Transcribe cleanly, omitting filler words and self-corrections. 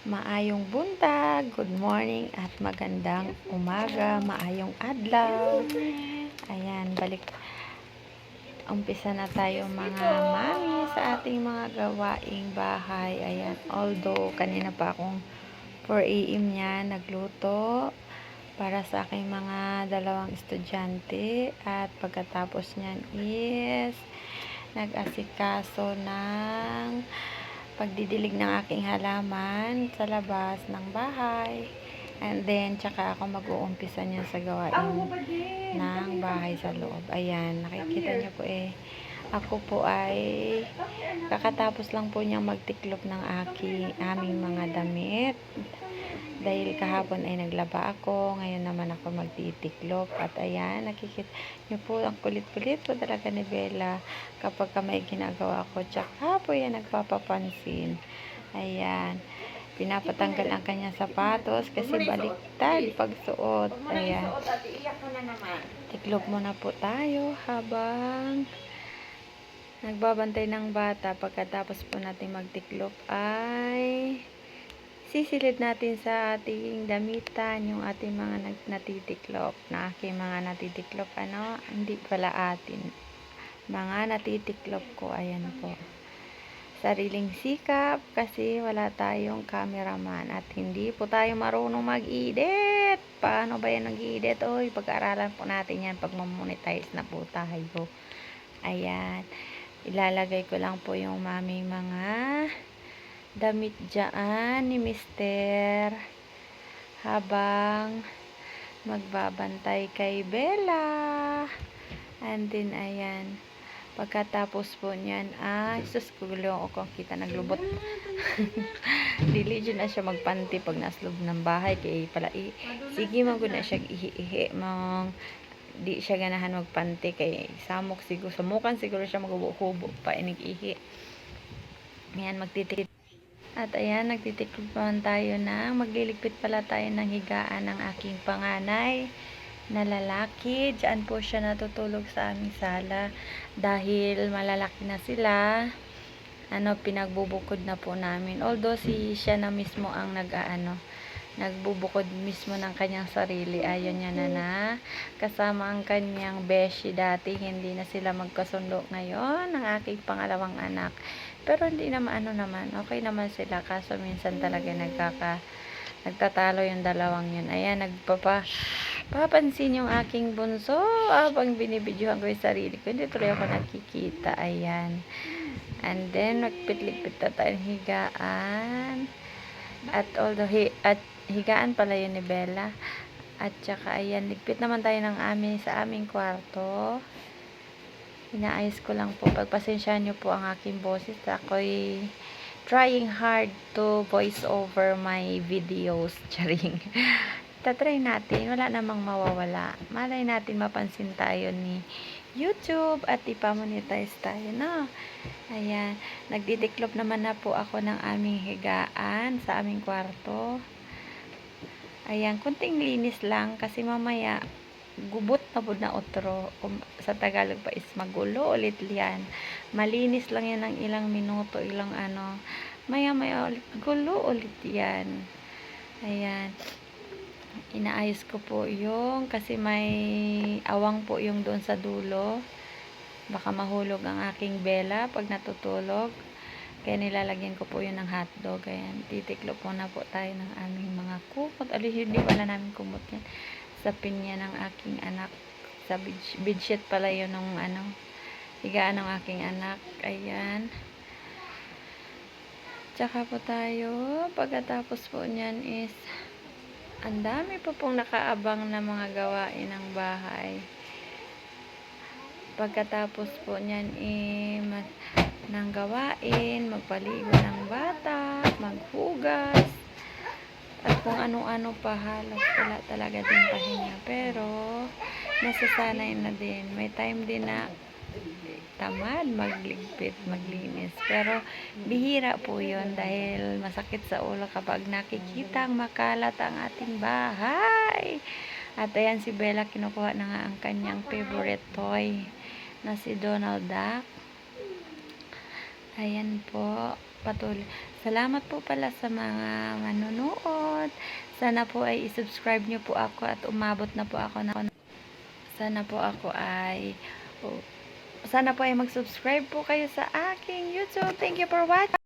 Maayong buntag, good morning at magandang umaga, maayong adlaw. Ayan, umpisa na tayo mga mami sa ating mga gawaing bahay. Ayan, although kanina pa akong 4 AM niya nagluto para sa aking mga dalawang estudyante, at pagkatapos niyan is nag-asikaso ng pagdidilig ng aking halaman sa labas ng bahay, and then tsaka ako mag-uumpisa niya sa gawain ng bahay sa loob. Ayan, nakikita niyo po ako po ay kakatapos lang po niyang magtiklop ng aming mga damit, dahil kahapon ay naglaba ako, ngayon naman ako magtitiklop. At ayan, nakikita niyo po ang kulit-kulit po talaga ni Bella kapag may ginagawa ko, tsaka po yan nagpapapansin. Ayan, pinapatanggal ang kanyang sapatos kasi baliktad pagsuot. Ayan, tiklop muna po tayo habang nagbabantay ng bata. Pagkatapos po natin magtiklop ay sisilid natin sa ating damitan yung ating mga natitiklop, na aking mga natitiklop, hindi pala atin, mga natitiklop ko. Ayan po, sariling sikap kasi wala tayong cameraman at hindi po tayo marunong mag-edit. Paano ba yan nag-edit? Oy, pag-aaralan po natin yan pag mamonetize na po tayo. Ayan, ilalagay ko lang po yung maming mga damit dyan ni Mister habang magbabantay kay Bella. And then ayan, pagkatapos po niyan sus, gulong ako, kita naglubot. Dili dyan na siya magpanti pag nasa loob ng bahay kay pala sige magud na siya ihi mong di siya ganahan magpanti kay samok siguro, samukan siguro siya maghubo-hubo pa inig-ihi. Ayan, magtitik. At ayan, nagtitiklop naman tayo magliligpit pala tayo ng higaan ng aking panganay na lalaki. Diyan po siya natutulog sa aming sala dahil malalaki na sila. Pinagbubukod na po namin. Although siya na mismo ang nagbubukod mismo ng kanyang sarili. Ayun niya na kasama ang kanyang beshi dati. Hindi na sila magkasundo ngayon ng aking pangalawang anak. Pero hindi naman okay naman sila, kaso minsan talaga nagtatalo yung dalawang yun. Ayan, papansin yung aking bunso habang binibidyohan ko yung sarili ko, hindi tuloy ako nakikita. Ayan, and then nagpitligpit na tayong higaan, at although higaan pala yun ni Bella. At saka ayan, ligpit naman tayo sa aming kwarto. Inaayos ko lang po. Pagpasensyahan nyo po ang aking boses. Ako'y trying hard to voice over my videos. Charing. Tatry natin. Wala namang mawawala. Malay natin mapansin tayo ni YouTube at ipamonetize tayo, no? Ayan. Nagditiklop naman na po ako ng aming higaan sa aming kwarto. Ayan. Kunting linis lang kasi mamaya gubot na po na otro. Sa Tagalog pa is magulo ulit yan. Malinis lang yan ng ilang minuto, maya ulit gulo ulit yan. Ayan, inaayos ko po yung kasi may awang po yung doon sa dulo, baka mahulog ang aking Bella pag natutulog, kaya nilalagyan ko po yun ng hotdog. Ayan, titiklo po na po tayo ng aming mga kumot. Hindi wala namin kumot yan, sa pinya ng aking anak, sa bedsheet pala yun ng higaan ng aking anak. Ayan, tsaka po tayo, pagkatapos po nyan is ang dami po pong nakaabang na mga gawain ng bahay. Pagkatapos po nyan ng gawain, magpaligo ng bata, maghugas, at kung ano-ano pa, halos wala talaga din pahinga. Pero nasasanay na din. May time din na tamad magligpit, maglinis. Pero bihira po yun dahil masakit sa ulo kapag nakikitang makalat ang ating bahay. At ayan, si Bella kinukuha na nga ang kanyang favorite toy na si Donald Duck. Ayan po. patuloy. Salamat po pala sa mga manonood. Sana po ay i-subscribe nyo po ako at umabot na po ako na sana po ako ay sana po ay mag-subscribe po kayo sa aking YouTube. Thank you for watching.